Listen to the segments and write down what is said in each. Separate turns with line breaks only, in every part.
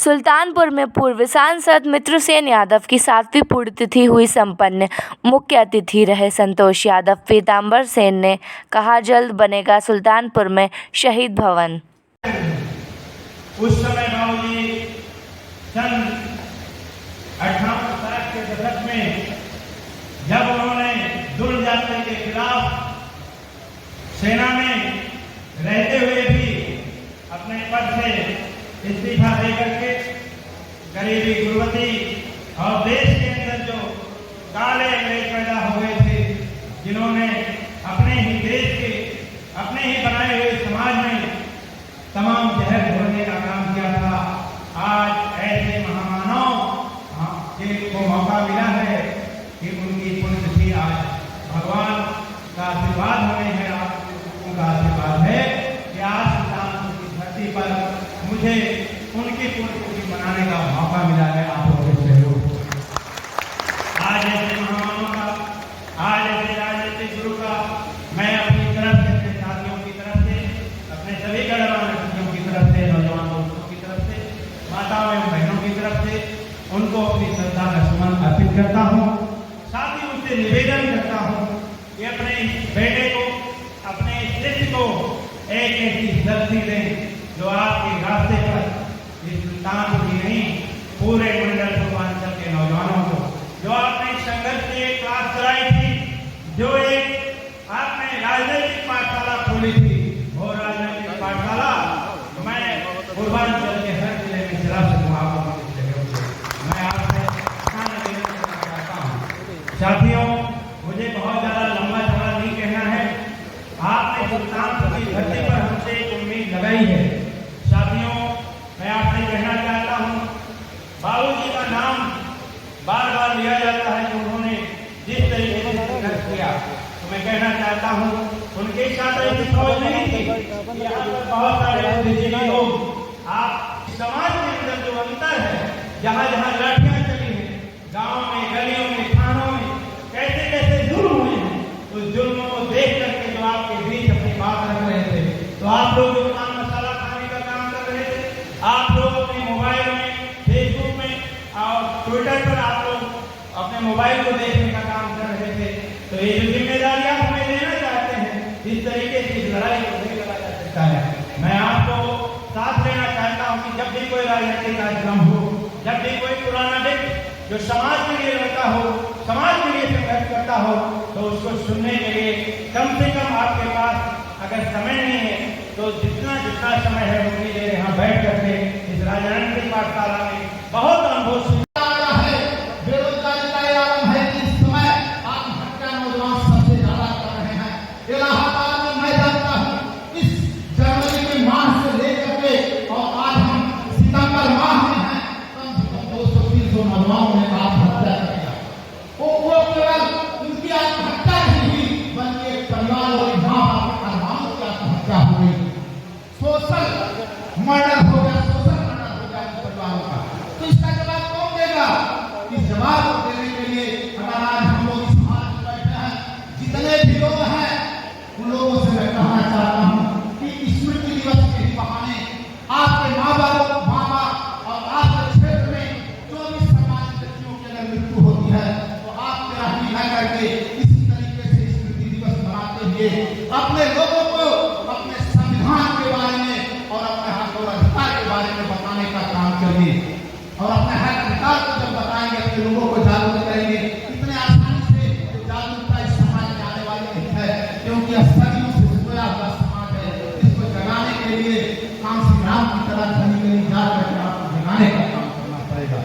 सुल्तानपुर में पूर्व सांसद मित्रसेन यादव की 7वीं पुण्यतिथि हुई संपन्न। मुख्य अतिथि रहे संतोष यादव। पीताम्बर सेन ने कहा, जल्द बनेगा सुल्तानपुर में शहीद भवन।
उस समय बाबूजी सन 1860 के दशक में जब उन्होंने दुर्ग जाति के खिलाफ सेना में रहते हुए भी अपने पद से इस्तीफा दे करके गरीबी, गुर्बती और देश के अंदर जो काले अंग्रेज पैदा हो गए थे, जिन्होंने अपने ही देश के, अपने ही बनाए हुए समाज में तमाम जहर घोलने का काम किया था। आज ऐसे महामानव को मौका मिला है कि उनकी पुण्यतिथि आज भगवान का आशीर्वाद हमें है, आप लोगों का आशीर्वाद है कि आज सुल्तानपुर की धरती पर मुझे उनकी पुण्यतिथि मनाने का मौका मिला है। आप लोगों के सहयोग आज ऐसे महामानव का, आज ऐसे राजनीतिक गुरु का मैं अपनी तरफ से, अपने साथियों की तरफ से, अपने सभी गणमान्य व्यक्तियों की तरफ से, नौजवान दोस्तों की तरफ से, माताओं एवं बहनों की तरफ से उनको अपनी श्रद्धा का सुमन अर्पित करता हूँ। साथ ही उनसे निवेदन करता हूँ कि अपने बेटे को, अपने शिष्य को एक ऐसी शक्ति दें जो आपके रास्ते पर इस सुल्तानपुर ही नहीं, पूरे मंडल पूर्वांचल के नौजवानों को, जो आपने संघर्ष की एक क्लास चलाई थी, जो एक आपने राजनीतिक पाठशाला खोली थी, वो राजनीतिक पाठशाला मैं पूर्वांचल के हर जिले में चला सकूँ। मैं आपसे निवेदन करना चाहता हूँ। साथियों, मुझे बहुत ज़्यादा लंबा चौड़ा नहीं कहना है। आपने सुल्तानपुर की धरती पर हमसे एक उम्मीद लगाई है। साथियों, मैं आपसे कहना चाहता हूँ, बाबूजी का नाम बार बार लिया जाता है कि उन्होंने जिस तरीके से संघर्ष किया, तो मैं कहना चाहता हूँ उनके साथ ऐसी फौज नहीं थी। यहाँ पर बहुत सारे बुद्धिजीवी लोग, आप समाज के अंदर जो अंतर है, जहाँ जहाँ लाठियाँ चली हैं, गाँव में, गलियों में, थानों में कैसे कैसे जुर्म हुए हैं, उस जुर्मों को देख करके जो आपके बीच अपनी बात रख रहे थे, तो आप लोग जो पान मसाला खाने का काम कर रहे थे, आप लोग अपने मोबाइल में, फेसबुक में और ट्विटर पर आप लोग अपने मोबाइल को देखने का काम कर रहे थे, तो ये जो जिम्मेदारियां हमें लेना चाहते हैं, इस तरीके की लड़ाई को नहीं लड़ा जा सकता है। मैं आपको साथ लेना चाहता हूँ कि जब भी कोई राजनीतिक कार्यक्रम हो, जब भी कोई पुराना व्यक्ति जो समाज के लिए लड़ता हो, समाज के लिए संघर्ष करता हो, तो उसको सुनने के लिए कम से कम आपके पास अगर समय नहीं है तो जितना समय है उतनी देर यहाँ बैठ करके इस राजनीतिक पाठशाला में बहुत अनुभव
बेरोजगारी का आलम है कि इस समय आत्महत्या नौजवान सबसे ज्यादा कर रहे हैं। इलाहाबाद में मैं जानता हूँ, इस जनवरी के माह से लेकर के और आज हम सितंबर माह में हैं, कम से कम 200-300 नौजवानों ने आत्महत्या किया। वो केवल उनकी आत्महत्या नहीं हुई, बल्कि एक परिवार और माँ बाप के अरमानों की आत्महत्या हो गई। सोशल मर्डर हो गया, सोशल मर्डर हो गया इन परिवारों का। तो इसका जवाब कौन देगा? इस जवाब को देने के लिए अगर आज हम लोग इस समाज में बैठे हैं, जितने भी लोग हैं, उन लोगों से मैं कहना चाहता हूँ कि स्मृति दिवस के ही बहाने आपके माँ बाप और आपके क्षेत्र में जो भी सामान्य व्यक्तियों की अगर मृत्यु होती है, तो आप राही न करके इसी तरीके से स्मृति दिवस मनाते हुए अपने लोगों को अपने संविधान के बारे में और अपने हक और अधिकार के बारे में बताने का काम करिए। और अपने हक अधिकार को जब बताएंगे, अपने लोगों को जागरूक करेंगे, इतने आसानी से जागरूकता इस समाज में आने वाली नहीं है, क्योंकि सदियों से सोया हुआ समाज है। इसको जगाने के लिए काम संग्राम की तरह घनी घनी जा करके आपको जगाने का काम करना पड़ेगा।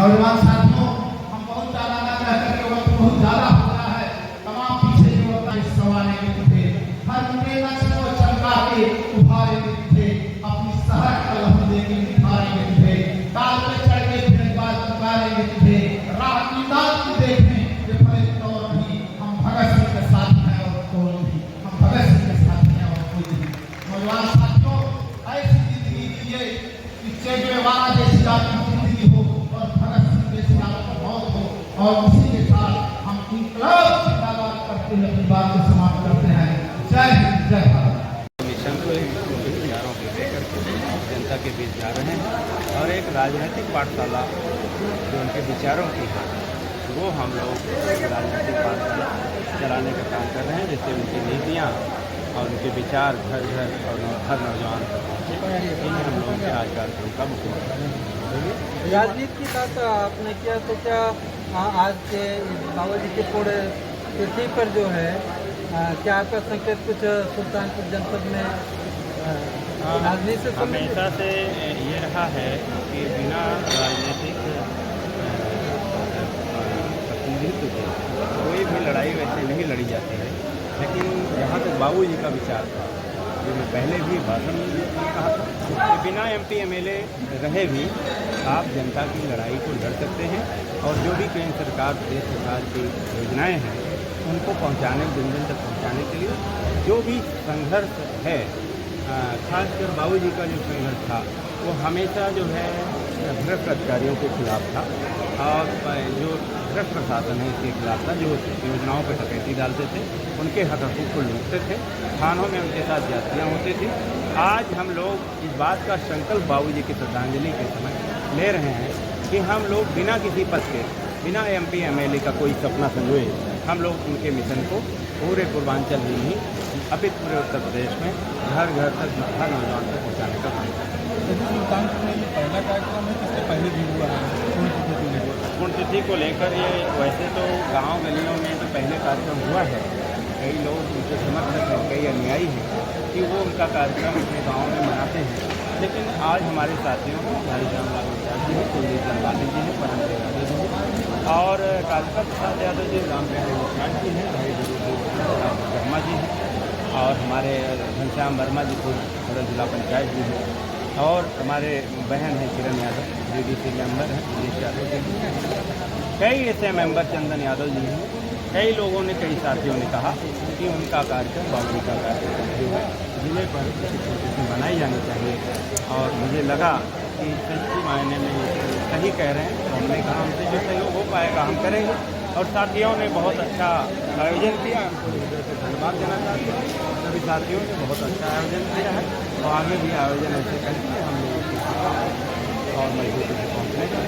नौजवान साथियों, हम बहुत ज्यादा न कह करके वक्त बहुत ज्यादा हो रहा है। तमाम पीछे जो होता है सवाने के थे, हर उनके नक्श को चमका के उभारे थे, अपनी शहर कलम लेके निखारेंगे थे, काल पे चढ़ के फिर बात पुकारेंगे थे, राह की दात की देखने ये बड़े तौर भी हम भगत सिंह के साथ हैं और कोई भी हम भगत सिंह के साथ हैं और कोई भी। नौजवान साथियों, ऐसी जिंदगी जिए कि चे गुएवारा जैसी आपकी जिंदगी हो और भगत सिंह जैसी आपकी मौत हो, और उसी के साथ हम इनकलाब जिंदाबाद करते हुए अपनी बात को समाप्त करते हैं। जय हिंद, जय भारत।
को लेकर के जनता के बीच जा रहे हैं और एक राजनीतिक पाठशाला जो उनके विचारों की है वो हम लोग एक राजनीतिक पाठशाला चलाने का काम कर रहे हैं, जिससे उनकी नीतियाँ और उनके विचार घर घर और हर नौजवान तक पहुँचे। इन हम लोगों के आज कार्यक्रम का मुख्य
राजनीति की बात आपने किया तो क्या आज के बाबा जी के पूरे तिथि पर जो है क्या आपका संकेत कुछ सुल्तानपुर जनपद में राजनीति से
हमेशा से ये रहा है कि बिना राजनीतिक प्रतिनिधित्व के कोई भी लड़ाई वैसे नहीं लड़ी जाती है। लेकिन जहाँ तक बाबूजी का विचार था, जो मैं पहले भी भाषण में कहा था कि बिना MP MLA रहे भी आप जनता की लड़ाई को लड़ सकते हैं और जो भी केंद्र सरकार प्रदेश सरकार की योजनाएं हैं उनको पहुंचाने जन जन तक पहुंचाने के लिए जो भी संघर्ष है, खासकर बाबूजी का जो संघर्ष था वो हमेशा जो है भ्रष्ट अधिकारियों के खिलाफ था और जो भ्रष्ट प्रशासन है इसके खिलाफ था, जो योजनाओं पर डकैती डालते थे, उनके हक हकूक़ को लूटते थे, थानों में उनके साथ जातियाँ होती थी। आज हम लोग इस बात का संकल्प बाबूजी की श्रद्धांजलि के समय ले रहे हैं कि हम लोग बिना किसी पद के, बिना MP MLA का कोई सपना संजोए हम लोग उनके मिशन को पूरे पूर्वांचल ही नहीं अपितु पूरे उत्तर प्रदेश में घर घर तक हर नौजवान तक पहुँचाने का काम करते हैं।
सुल्तानपुर में ये पहला कार्यक्रम है, इससे पहले भी हुआ है
पुण्यतिथि को लेकर ये वैसे तो गांव गलियों में तो पहले कार्यक्रम हुआ है, कई लोग उनके समर्थक हैं, कई अनुयायी हैं कि वो उनका कार्यक्रम अपने गाँव में मनाते हैं। लेकिन आज हमारे साथियों को भाई श्याम लाल यादव जी हैं, कुलदीप लंबाली जी हैं, परम यादव जी हैं और कालिका प्रसाद यादव जी, राम मुखियाल जी हैं, भाई शर्मा जी हैं और हमारे घनश्याम वर्मा जी को जिला पंचायत जी हैं और हमारे बहन हैं किरण यादव DDC मेंबर हैं, दिनेश यादव जी हैं, कई ऐसे मेंबर चंदन यादव जी हैं। कई लोगों ने, कई साथियों ने कहा कि उनका कार्यक्रम बाबूजी का कार्यक्रम जो है जिले पर पुण्यतिथि मनाई जानी चाहिए और मुझे लगा कि सच्ची मायने में सही कह रहे हैं। तो हमने कहा हमसे जो सहयोग हो पाएगा हम करेंगे और साथियों ने बहुत अच्छा आयोजन किया, उनको हृदय से धन्यवाद देना चाहते हैं। सभी साथियों ने बहुत अच्छा आयोजन किया है और आगे भी आयोजन ऐसे करके हम लोग और मजबूती से पहुँचने का